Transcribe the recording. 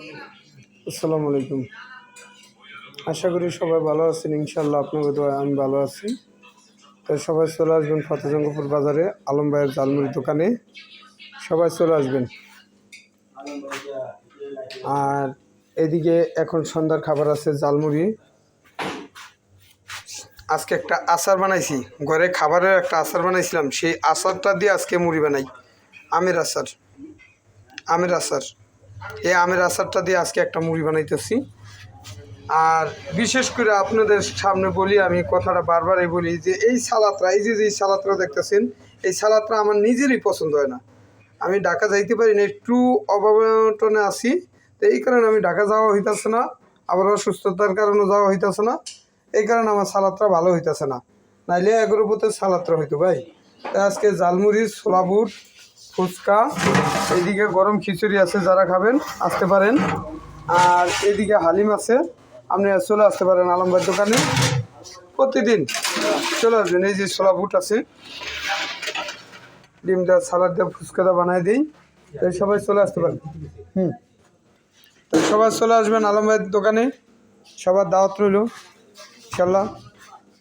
আসসালামু আলাইকুম। আশা করি সবাই ভালো আছেন। ইনশাল্লাহ আপনাকে দোয়ায় আমি ভালো আছি। তো সবাই চলে আসবেন ফতেজঙ্গপুর বাজারে আলম ভাইয়ের ঝালমুড়ির দোকানে। সবাই চলে আসবেন। আর এদিকে এখন সন্ধ্যার খাবার আছে ঝালমুড়ি। আজকে একটা আচার বানাইছি, ঘরে খাবারের একটা আচার বানাইছিলাম, সেই আচারটা দিয়ে আজকে মুড়ি বানাই। আমের আচার, আমের আচার। এই আমের আচারটা দিয়ে আজকে একটা মুড়ি বানাইতেছি। আর বিশেষ করে আপনাদের সামনে বলি, আমি কথাটা বারবারই বলি যে এই সালাদটা, এই যে সালাদটা দেখতেছেন, এই সালাদটা আমার নিজেরই পছন্দ হয় না। আমি ঢাকা যাইতে পারি না, একটু অভাবটনে আছি, তো এই কারণে আমি ঢাকা যাওয়া হইতেছে না, আবার অসুস্থতার কারণে যাওয়া হইতেছে না। এই কারণে আমার সালাদটা ভালো হইতেছে না, নাইলে এগুলোর প্রতি সালাদটা হইতো ভাই। তাই আজকে ঝালমুড়ি, ছোলা বুট, ফুচকা, এইদিকে গরম খিচুড়ি আছে, যারা খাবেন আসতে পারেন। আর এদিকে হালিম আছে, আপনি চলে আসতে পারেন আলম ভাইয়ের দোকানে। প্রতিদিন চলে আসবেন। এই যে ছোলা বুট আছে, ডিম দেওয়া সালাদ দেওয়া ফুচকাটা বানাই দিই, তাই সবাই চলে আসতে পারেন। তো সবাই চলে আসবেন আলম ভাইয়ের দোকানে, সবার দাওয়াত রইল ইনশাল্লাহ।